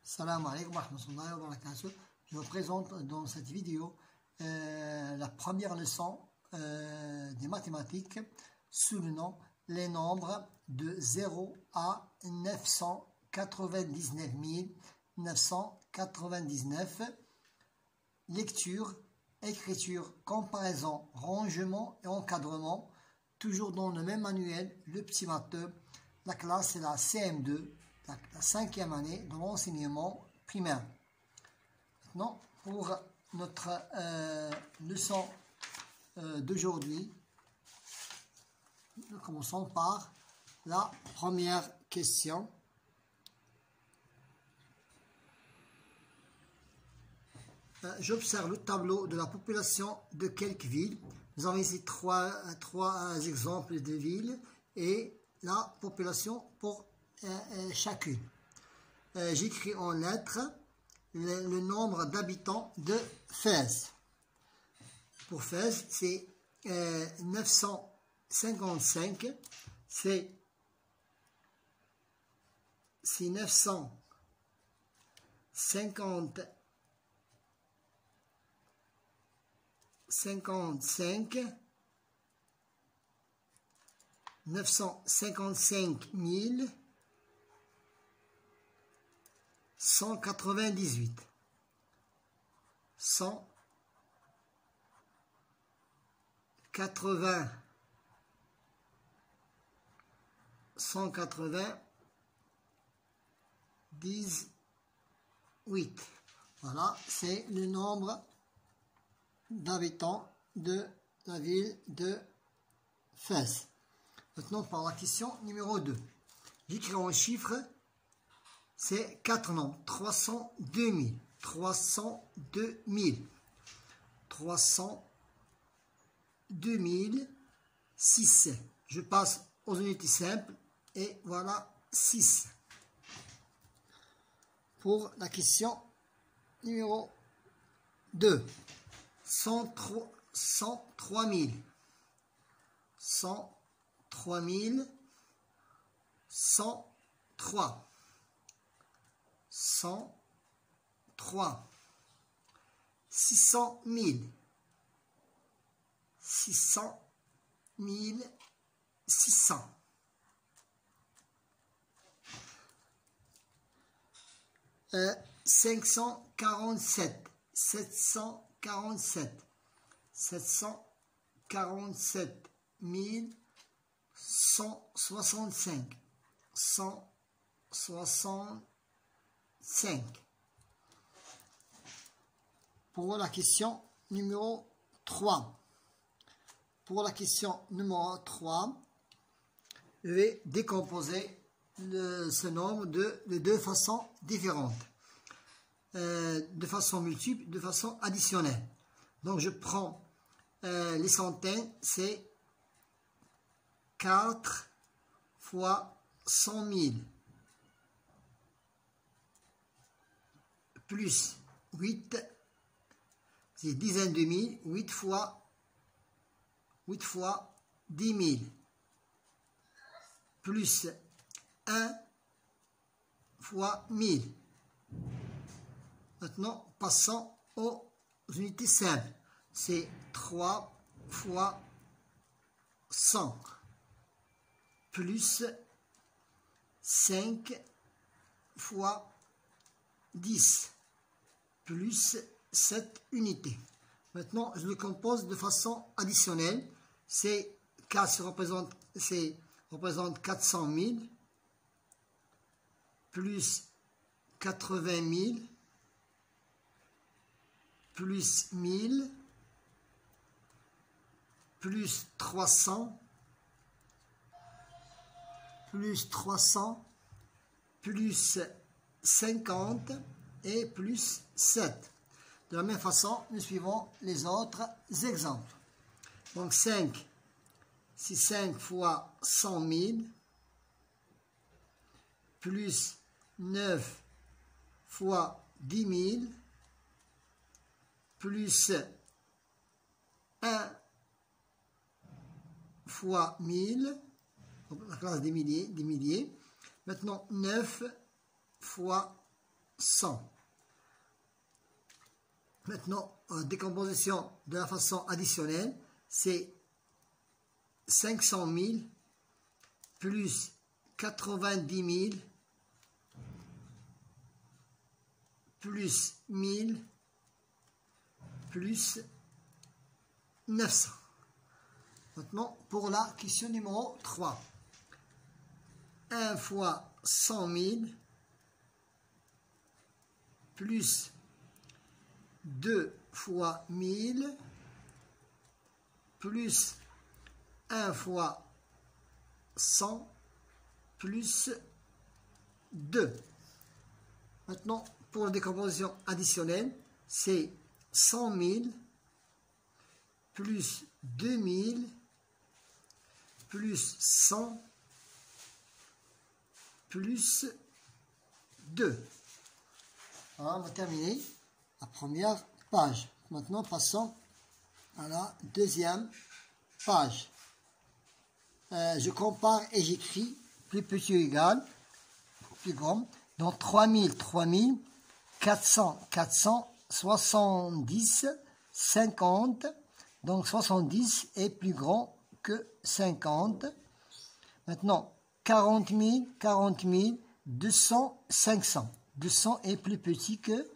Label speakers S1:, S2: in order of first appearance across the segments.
S1: Salam alaikum wa rahmatullahi wa barakatuh. Je vous présente dans cette vidéo la première leçon des mathématiques sous le nom les nombres de 0 à 999 999. Lecture, écriture, comparaison, rangement et encadrement, toujours dans le même manuel, le petit matheux. La classe est la CM2, la 5e année de l'enseignement primaire. Maintenant, pour notre leçon d'aujourd'hui, nous commençons par la première question. J'observe le tableau de la population de quelques villes. Nous avons ici trois exemples de villes et la population pour chacune. J'écris en lettres le nombre d'habitants de Fès. Pour Fès, c'est 955. C'est 955 198 198. Voilà, c'est le nombre d'habitants de la ville de Fès. Maintenant, par la question numéro 2. J'écris en chiffres, c'est 4 nombres. 302 000. 302 000. 302 006. Je passe aux unités simples et voilà 6. Pour la question numéro 2. 103 000. 103 000. 103. 103. 600 000. 600 000. 600. 547. 747. 747 165. 165. Pour la question numéro 3. Pour la question numéro 3, je vais décomposer ce nombre de deux façons différentes. De façon multiple, de façon additionnelle. Donc je prends les centaines, c'est 4 fois 100 000 plus 8, c'est dizaines de mille, 8 fois 10 000 plus 1 fois 1000. Maintenant, passons aux unités simples. C'est 3 fois 100 plus 5 fois 10 plus 7 unités. Maintenant, je le compose de façon additionnelle. C'est 4 représente 400 000 plus 80 000 plus 1000 plus 300 plus 50 et plus 7. De la même façon, nous suivons les autres exemples. Donc 5, c'est 5 fois 100 000 plus 9 fois 10 000 plus 1 fois 1000, la classe des milliers. Maintenant 9 fois 100. Maintenant, décomposition de la façon additionnelle, c'est 500 000 plus 90 000 plus 1000 plus 900. Maintenant, pour la question numéro 3. 1 fois 100 000 plus 2 fois 1000 plus 1 fois 100 plus 2. Maintenant, pour la décomposition additionnelle, c'est 100 000 plus 2000 plus 100 plus 2. Alors, on va terminer la première page. Maintenant, passons à la deuxième page. Je compare et j'écris plus petit ou égal, plus grand. Donc 3000, 3000, 400, 400, 70, 50. Donc 70 est plus grand que 50. Maintenant 40 000, 40 000, 200, 500. 200 est plus petit que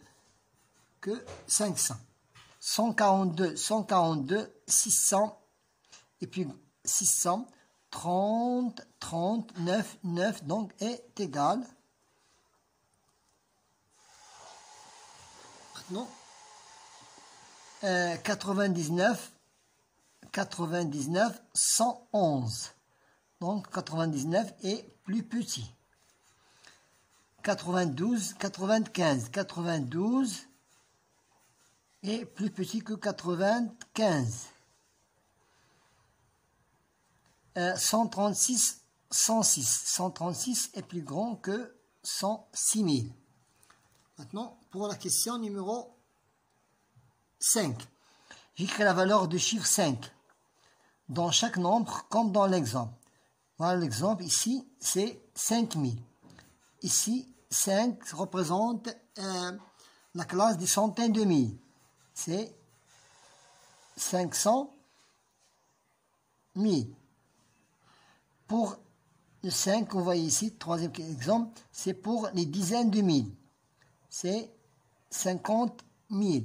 S1: 500. 142, 142, 600 et puis 600, 30, 30, 9, 9 donc est égal. Maintenant, 99, 99, 111. Donc 99 est plus petit. 92, 95, 92 est plus petit que 95. 136, 106. 136 est plus grand que 106 000. Maintenant, pour la question numéro 5. J'écris la valeur de chiffre 5 dans chaque nombre comme dans l'exemple. Voilà l'exemple ici, c'est 5000. Ici, 5 représente la classe des centaines de mille. C'est 500 000. Pour le 5, vous voyez ici, troisième exemple, c'est pour les dizaines de mille. C'est 50 000.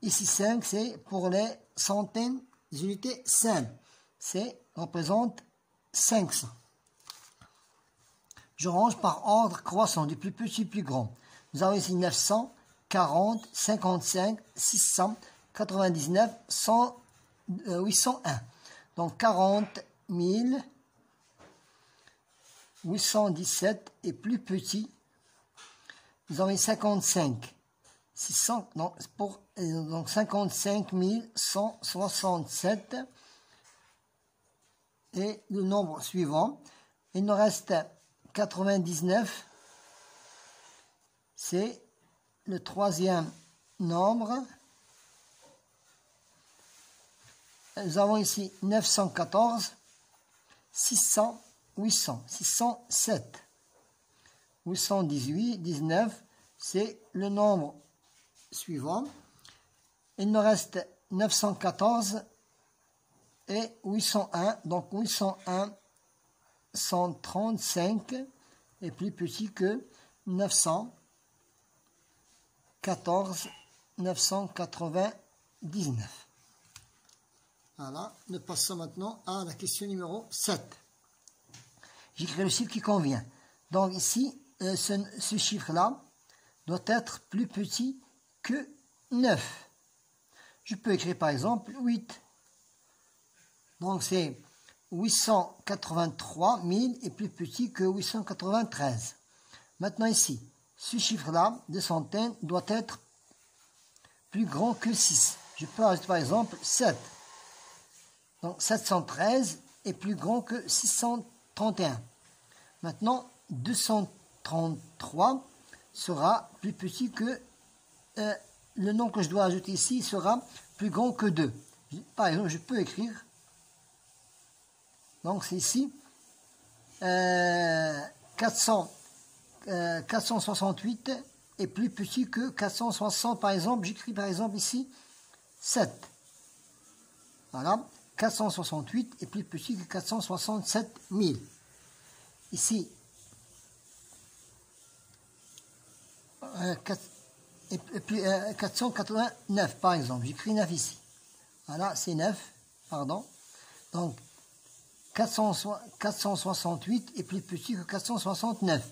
S1: Ici, 5, c'est pour les centaines d'unités simples. C'est représente 500. Je range par ordre croissant, du plus petit au plus grand. Nous avons ici 900, 40, 55, 600, 99, 100, 801. Donc 40 000, 817 est plus petit. Nous avons 55, 600, non, pour, donc 55 167 et le nombre suivant. Il nous reste 99, c'est le troisième nombre. Nous avons ici 914, 600, 800, 607, 818, 19, c'est le nombre suivant. Il nous reste 914 et 801, donc 801, 135 est plus petit que 914, 999. Voilà, nous passons maintenant à la question numéro 7. J'écris le chiffre qui convient. Donc ici, ce chiffre-là doit être plus petit que 9. Je peux écrire par exemple 8. Donc c'est 883 000 est plus petit que 893. Maintenant ici, ce chiffre-là de centaines doit être plus grand que 6. Je peux ajouter par exemple 7. Donc 713 est plus grand que 631. Maintenant, 233 sera plus petit que le nombre que je dois ajouter ici sera plus grand que 2. Par exemple, je peux écrire, donc c'est ici, 468 est plus petit que 460, par exemple. J'écris par exemple ici 7. Voilà. 468 est plus petit que 467 000. Ici, 489 par exemple. J'écris 9 ici. Voilà, c'est 9, pardon. Donc, 468 est plus petit que 469.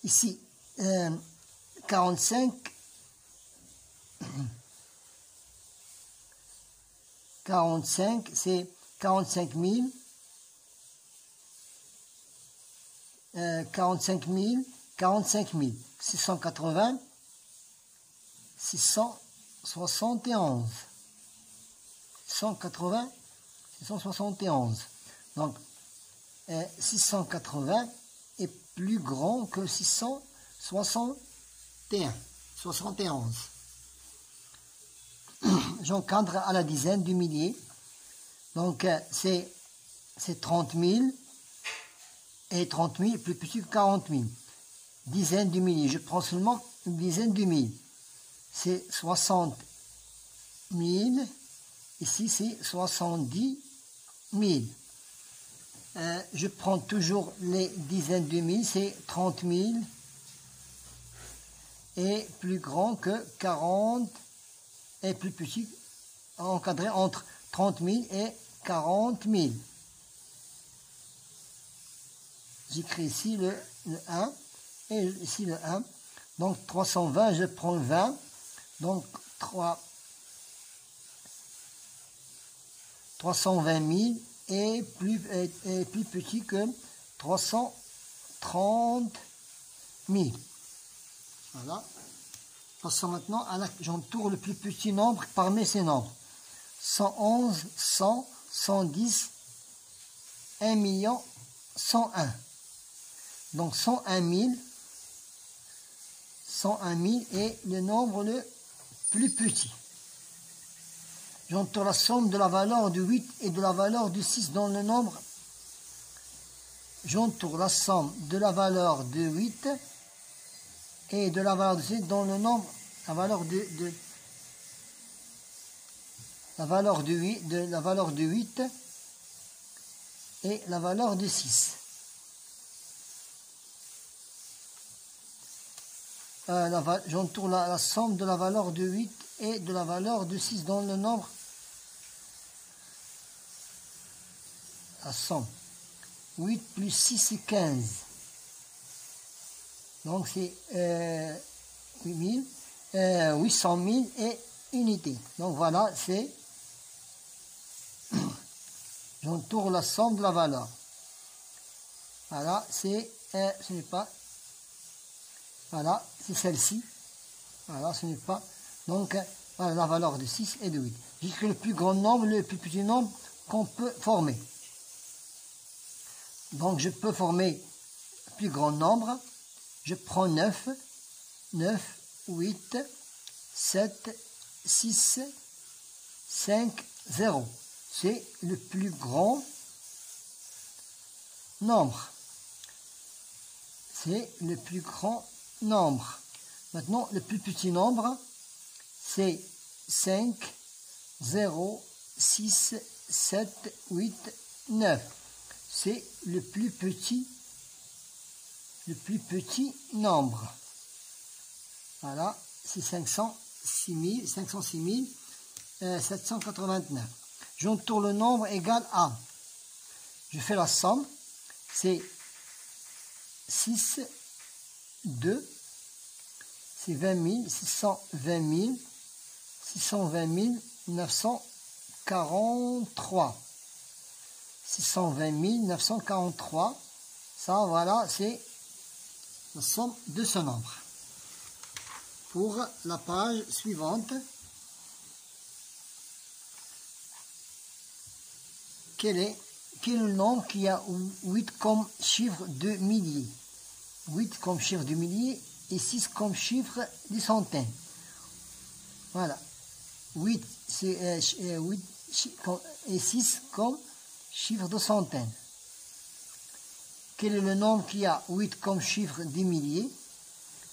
S1: Ici, 45, 45, c'est 45 000, 45 000, 45 000, 680, 671, 180, 671. Donc, 680 est plus grand que 661, 71. J'encadre à la dizaine du millier. Donc, c'est 30 000. Et 30 000 est plus petit que 40 000. Dizaine du millier. Je prends seulement une dizaine du mille. C'est 60 000. Ici, c'est 70 000. Je prends toujours les dizaines de mille. C'est 30 000. Et plus grand que 40. Et plus petit, encadré entre 30 000 et 40 000. J'écris ici le 1 et ici le 1. Donc 320, je prends le 20. Donc 320 000 est plus petit que 330 000. Voilà. Passons maintenant à j'entoure le plus petit nombre parmi ces nombres. 111, 100, 110, 1 million, 101. Donc 101 000 est le nombre le plus petit. J'entoure la somme de la valeur de 8 et de la valeur de 6 dans le nombre. J'entoure la somme de la valeur de 8 et de la valeur de 6 dans le nombre, la valeur de 8 et la valeur de 6. J'entoure la somme de la valeur de 8 et de la valeur de 6 dans le nombre. La somme. 8 plus 6 c'est 15. Donc c'est 800 000 et unité. Donc voilà, c'est... J'entoure la somme de la valeur. Voilà, c'est... ce n'est pas... Voilà, c'est celle-ci. Voilà, ce n'est pas... Donc, voilà la valeur de 6 et de 8. J'écris le plus grand nombre, le plus petit nombre qu'on peut former. Donc, je peux former le plus grand nombre. Je prends 9, 8, 7, 6, 5, 0. C'est le plus grand nombre. C'est le plus grand nombre. Maintenant, le plus petit nombre, c'est 5, 0, 6, 7, 8, 9. C'est le plus petit nombre. Voilà, c'est 506 789. J'entoure le nombre égal à, je fais la somme, c'est 6, 2, c'est 20 000, 620 000, 620 943. 620 943. Ça, voilà, c'est la somme de ce nombre. Pour la page suivante, quel est le nombre qui a 8 comme chiffre de milliers? 8 comme chiffre de milliers et 6 comme chiffre de centaines. Voilà. 8 et 6 comme chiffre de centaines. Quel est le nombre qui a 8 comme chiffre de milliers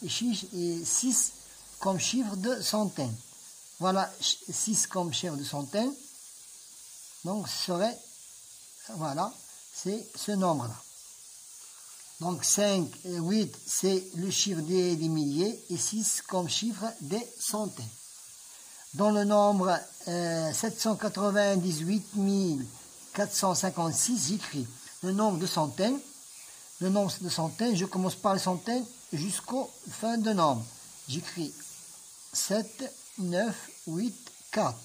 S1: et 6 comme chiffre de centaine. Voilà 6 comme chiffre de centaine. Donc ce serait, voilà, c'est ce nombre-là. Donc 5 et 8, c'est le chiffre des milliers et 6 comme chiffre des centaines. Dans le nombre 798 456, j'écris le nombre de centaines. Le nombre de centaines, je commence par les centaines jusqu'au fin de nombre. J'écris 7, 9, 8, 4.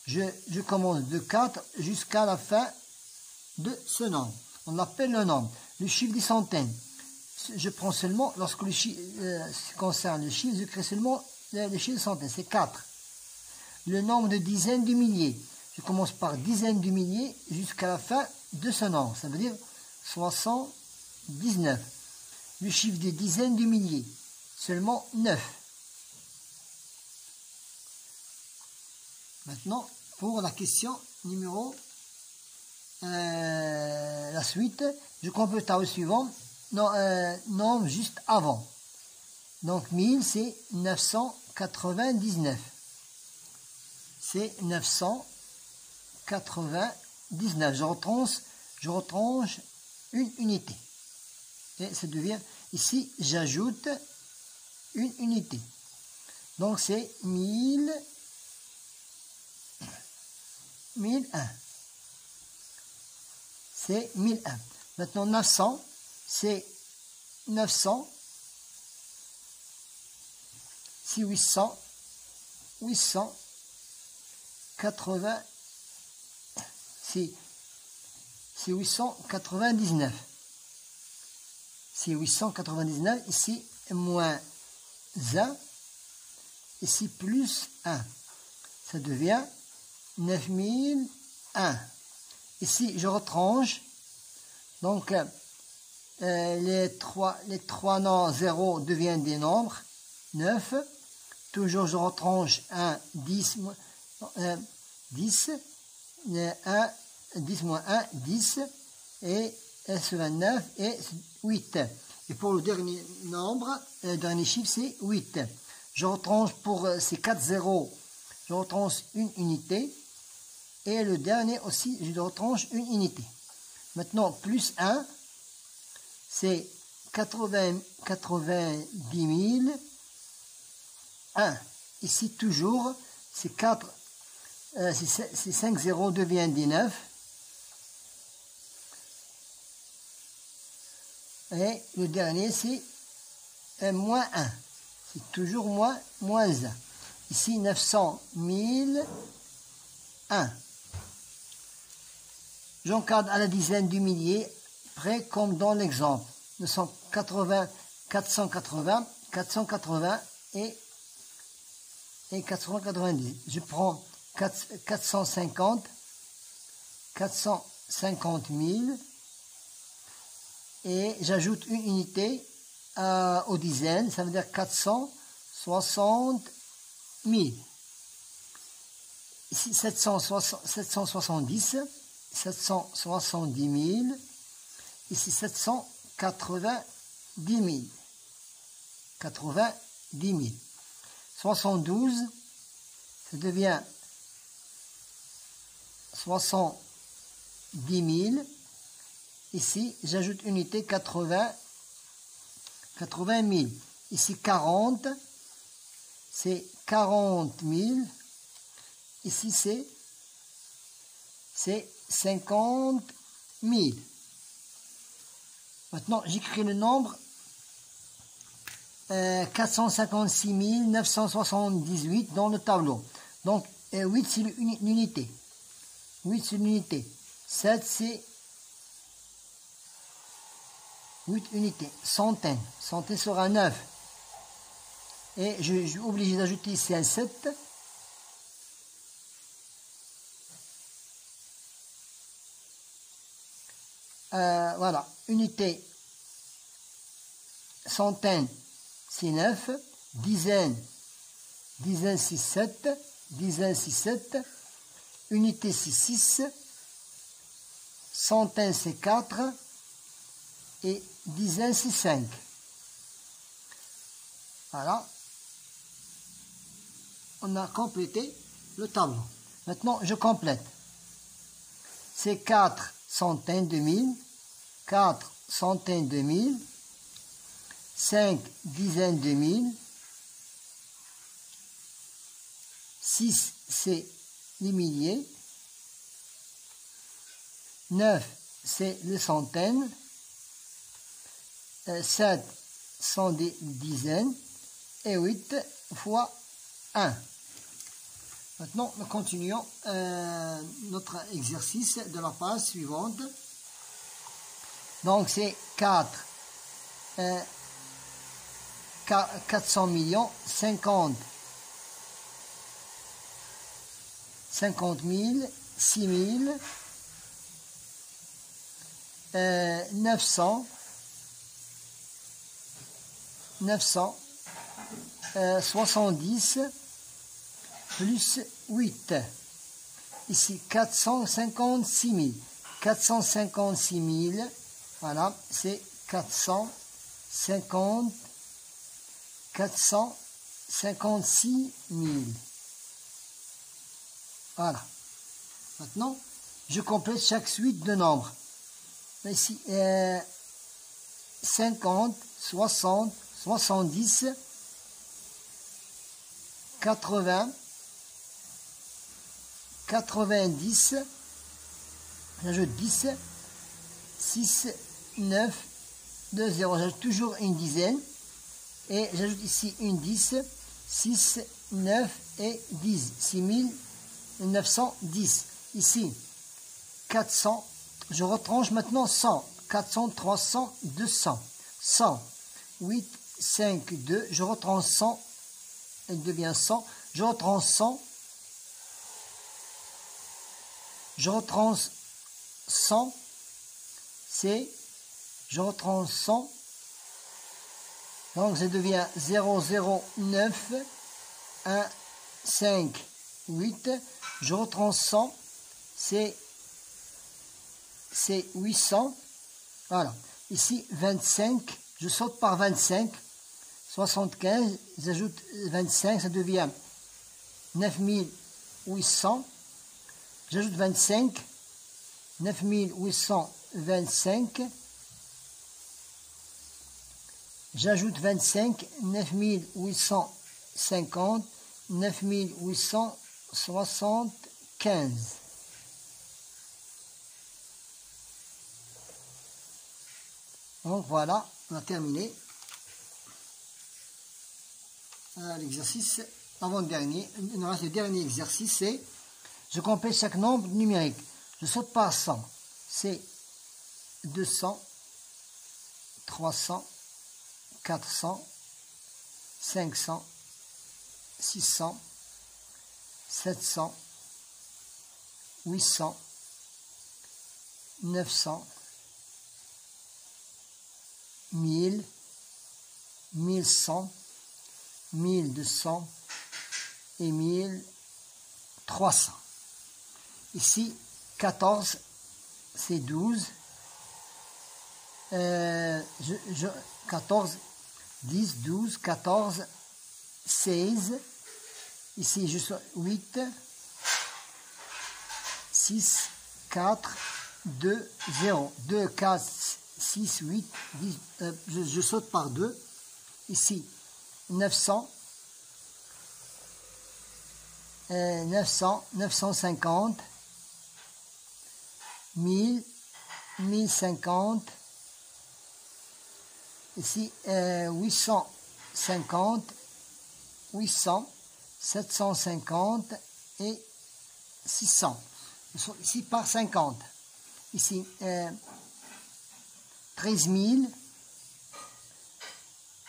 S1: Je commence de 4 jusqu'à la fin de ce nombre. On appelle le nombre. Le chiffre des centaines. Je prends seulement, lorsque le chiffre concerne le chiffre, je crée seulement le chiffre de centaines. C'est 4. Le nombre de dizaines de milliers. Je commence par dizaines de milliers jusqu'à la fin de ce nombre. Ça veut dire 79. Le chiffre des dizaines de milliers. Seulement 9. Maintenant, pour la question numéro la suite, je complète au suivant. Nombre juste avant. Donc 1000, c'est 999. C'est 999. Je retranche une unité. Et ça devient, ici, j'ajoute une unité. Donc c'est 1001. C'est 1001. Maintenant 900, c'est 900. C'est 800. 880. C'est 899. C'est 899. Ici, moins 1. Ici, plus 1. Ça devient 9001. Ici, je retranche. Donc, les trois non zéros deviennent des nombres. 9. Toujours, je retranche 1, 10, 10. 1, 10 moins 1, 10. Et S29 et 8. Et pour le dernier nombre, le dernier chiffre, c'est 8. Je retranche pour ces 4 zéros, je retranche une unité. Et le dernier aussi, je retranche une unité. Maintenant, plus 1, c'est 90 000. 1. Ici, toujours, c'est 4, ces 5 zéros deviennent des 9. Et le dernier, c'est moins 1. C'est toujours moins 1. Ici, 900 000, 1. J'encadre à la dizaine du millier, près comme dans l'exemple. 980, 480, 480 et 490. Je prends 450, 450 000 et j'ajoute une unité aux dizaines, ça veut dire 460 000. Ici 770, 770 000. Ici 790 000. 90 000. 72, ça devient 70 000. Ici, j'ajoute unité 80 000. Ici, 40, c'est 40 000. Ici, c'est 50 000. Maintenant, j'écris le nombre 456 978 dans le tableau. Donc, 8, c'est l'unité. 8, c'est l'unité. 7, c'est 8 unités. Centaines. Centaines sera 9. Et je suis obligé d'ajouter ici un 7. Voilà. Unité. Centaines, c'est 9. Dizaines, c'est 7. Dizaines, c'est 7. Unité, c'est 6. Centaines, c'est 4. Et dizaines, c'est 5. Voilà. On a complété le tableau. Maintenant, je complète. C'est 4 centaines de mille, 4 centaines de mille, 5 dizaines de mille, 6 c'est les milliers, 9 c'est les centaines, 7 sont des dizaines, et 8 fois 1. Maintenant, nous continuons notre exercice de la page suivante. Donc, c'est 400 millions, 50 000, 6 000, 900, 70, plus 8. Ici, 456 000. 456 000, voilà, c'est 456 000. Voilà. Maintenant, je complète chaque suite de nombres. Ici, 50, 60, 70, 80, 90, j'ajoute 10, 6, 9, 2, 0, j'ajoute toujours une dizaine, et j'ajoute ici une 10, 6, 9 et 10, 6910. Ici, 400, je retranche maintenant 100, 400, 300, 200, 100, 8, 5, 2, je retranche 100, elle devient 100, je retranche 100, je retranche 100, c'est, je retranche 100, donc ça devient 0, 0, 9, 1, 5, 8, je retranche 100, c'est 800, voilà, ici 25, je saute par 25, 75, j'ajoute 25, ça devient 9800, j'ajoute 25, 9825, j'ajoute 25, 9850, 9875. Donc voilà, on a terminé l'exercice avant-dernier. Il nous reste le dernier exercice, c'est je complète chaque nombre numérique. Je saute par 100. C'est 200, 300, 400, 500, 600, 700, 800, 900, 1000, 1100, 1200 et 1300. Ici, 14, c'est 12. 14, 10, 12, 14, 16. Ici, je suis 8, 6, 4, 2, 0. 2, 4, 6, 8, 10. Je saute par 2. Ici, 900, 900, 950, 1000, 1050, ici 850, 800, 750 et 600. Ici par 50. Ici 13 000,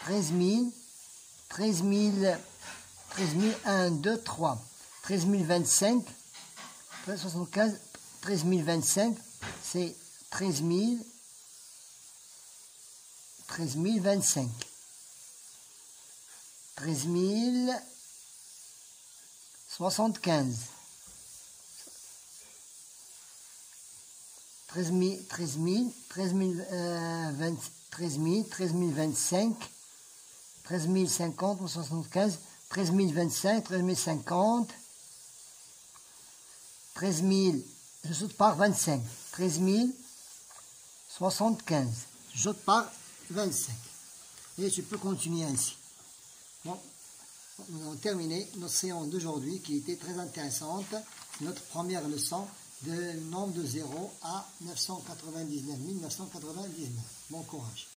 S1: 13 000, 13 000, 13 000, 1, 2, 3, 13 025, 13 75, 13 025, c'est 13 000, 13 025, 13 075, 13 000, 13 000, 13 000, 13 000, 13 025, 13 13 050, 75, 13 025, 13 050, 13 000, je saute par 25, 13 075, je saute par 25. Et je peux continuer ainsi. Bon, nous avons terminé notre séance d'aujourd'hui qui était très intéressante. Notre première leçon de nombre de 0 à 999, 1999. Bon courage.